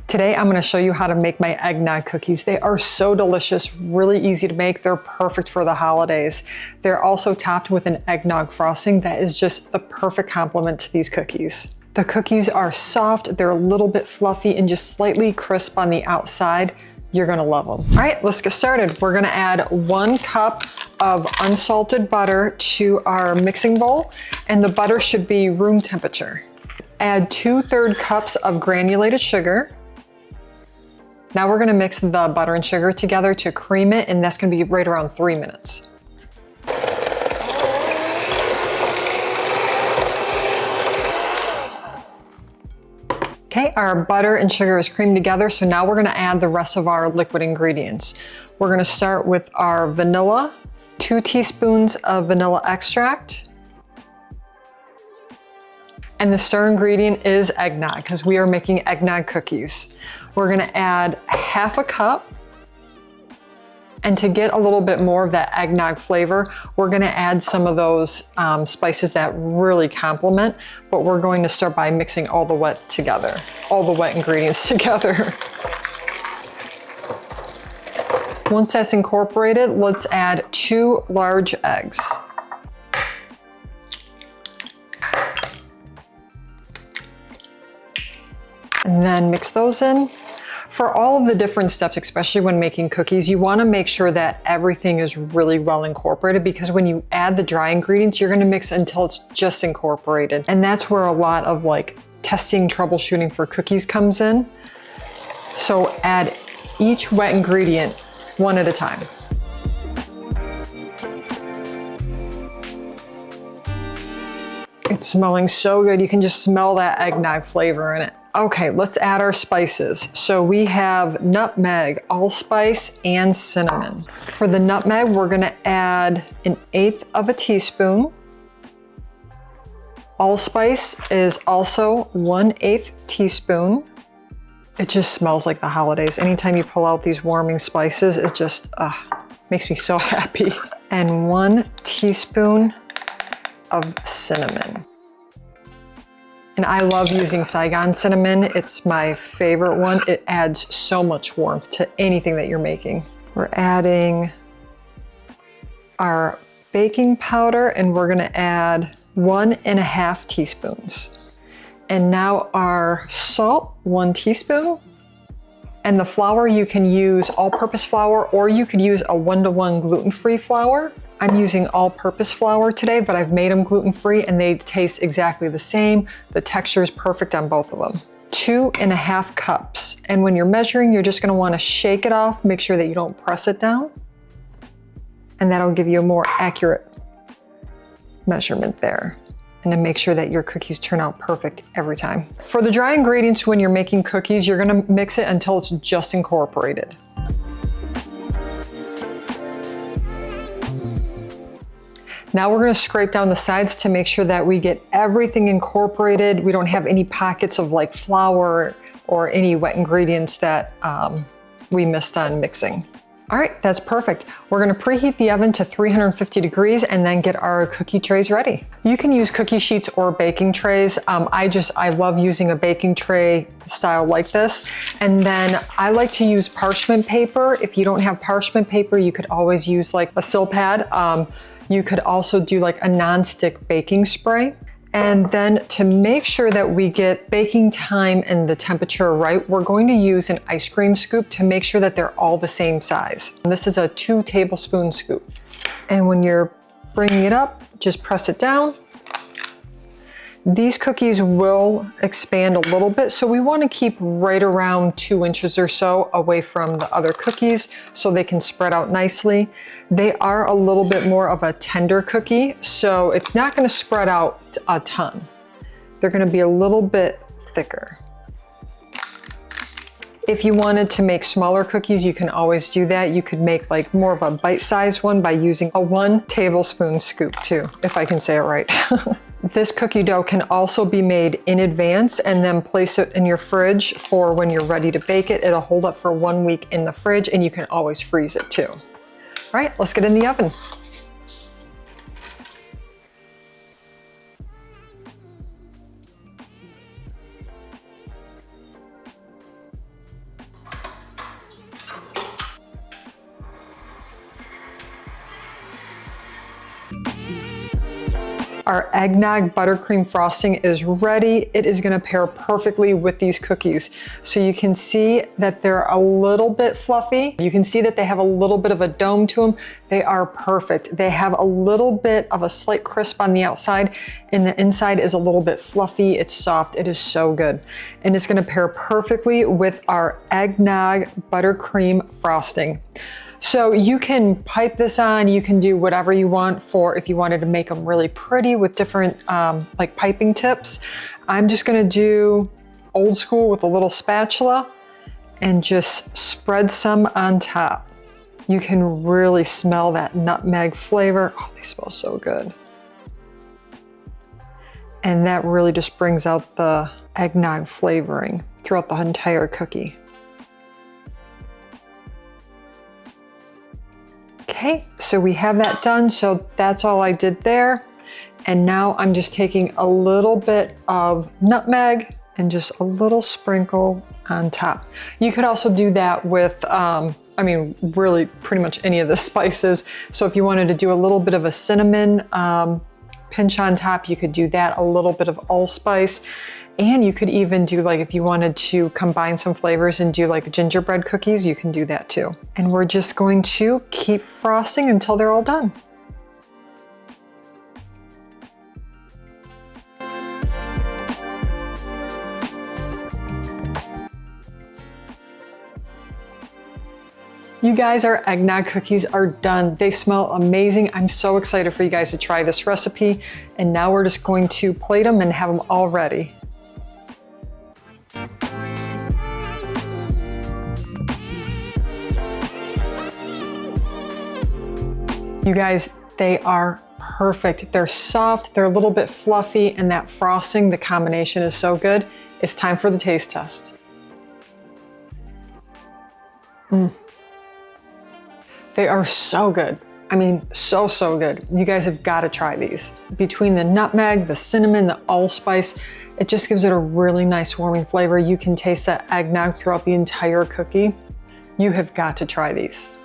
Today I'm going to show you how to make my eggnog cookies. They are so delicious, really easy to make. They're perfect for the holidays. They're also topped with an eggnog frosting that is just the perfect complement to these cookies. The cookies are soft, they're a little bit fluffy and just slightly crisp on the outside. You're gonna love them. All right, let's get started. We're gonna add 1 cup of unsalted butter to our mixing bowl, and the butter should be room temperature. Add 2/3 cups of granulated sugar. Now we're gonna mix the butter and sugar together to cream it, and that's gonna be right around 3 minutes. Okay, our butter and sugar is creamed together, so now we're gonna add the rest of our liquid ingredients. We're gonna start with our vanilla, 2 teaspoons of vanilla extract. And the star ingredient is eggnog, because we are making eggnog cookies. We're gonna add 1/2 cup. And to get a little bit more of that eggnog flavor, we're gonna add some of those spices that really complement, but we're going to start by mixing all the wet ingredients together. Once that's incorporated, let's add 2 large eggs. And then mix those in. For all of the different steps, especially when making cookies, you wanna make sure that everything is really well incorporated, because when you add the dry ingredients, you're gonna mix until it's just incorporated. And that's where a lot of testing, troubleshooting for cookies comes in. So add each wet ingredient one at a time. It's smelling so good. You can just smell that eggnog flavor in it. Okay, let's add our spices. So we have nutmeg, allspice, and cinnamon. For the nutmeg, we're gonna add 1/8 of a teaspoon. Allspice is also 1/8 teaspoon. It just smells like the holidays. Anytime you pull out these warming spices, it just makes me so happy. And 1 teaspoon of cinnamon. And I love using Saigon cinnamon. It's my favorite one. It adds so much warmth to anything that you're making. We're adding our baking powder, and we're gonna add 1.5 teaspoons. And now our salt, 1 teaspoon. And the flour, you can use all-purpose flour, or you could use a 1-to-1 gluten-free flour. I'm using all-purpose flour today, but I've made them gluten-free and they taste exactly the same. The texture is perfect on both of them. 2.5 cups. And when you're measuring, you're just gonna wanna shake it off, make sure that you don't press it down. And that'll give you a more accurate measurement there. And then make sure that your cookies turn out perfect every time. For the dry ingredients, when you're making cookies, you're gonna mix it until it's just incorporated. Now we're gonna scrape down the sides to make sure that we get everything incorporated. We don't have any pockets of flour or any wet ingredients that we missed on mixing. All right, that's perfect. We're gonna preheat the oven to 350 degrees and then get our cookie trays ready. You can use cookie sheets or baking trays. I love using a baking tray style like this. And then I like to use parchment paper. If you don't have parchment paper, you could always use a sill pad. You could also do a non-stick baking spray. And then to make sure that we get baking time and the temperature right, we're going to use an ice cream scoop to make sure that they're all the same size. And this is a 2 tablespoon scoop. And when you're bringing it up, just press it down. These cookies will expand a little bit, so we want to keep right around 2 inches or so away from the other cookies so they can spread out nicely. They are a little bit more of a tender cookie, so it's not going to spread out a ton. They're going to be a little bit thicker. If you wanted to make smaller cookies, you can always do that. You could make more of a bite-sized one by using a 1 tablespoon scoop too, if I can say it right. This cookie dough can also be made in advance and then place it in your fridge for when you're ready to bake it. It'll hold up for 1 week in the fridge, and you can always freeze it too. All right, let's get in the oven. Our eggnog buttercream frosting is ready. It is gonna pair perfectly with these cookies. So you can see that they're a little bit fluffy. You can see that they have a little bit of a dome to them. They are perfect. They have a little bit of a slight crisp on the outside, and the inside is a little bit fluffy. It's soft. It is so good. And it's gonna pair perfectly with our eggnog buttercream frosting. So you can pipe this on, you can do whatever you want for if you wanted to make them really pretty with different like piping tips. I'm just gonna do old school with a little spatula and just spread some on top. You can really smell that nutmeg flavor. Oh, they smell so good. And that really just brings out the eggnog flavoring throughout the entire cookie. Okay, so we have that done. So that's all I did there. And now I'm just taking a little bit of nutmeg and just a little sprinkle on top. You could also do that with, I mean, really pretty much any of the spices. So if you wanted to do a little bit of a cinnamon pinch on top, you could do that, a little bit of allspice. And you could even do, like, if you wanted to combine some flavors and do like gingerbread cookies, you can do that too. And we're just going to keep frosting until they're all done. You guys, our eggnog cookies are done. They smell amazing. I'm so excited for you guys to try this recipe. And now we're just going to plate them and have them all ready. You guys, they are perfect. They're soft, they're a little bit fluffy, and that frosting, the combination is so good. It's time for the taste test. They are so good. I mean, so good. You guys have got to try these. Between the nutmeg, the cinnamon, the allspice, it just gives it a really nice warming flavor. You can taste that eggnog throughout the entire cookie. You have got to try these.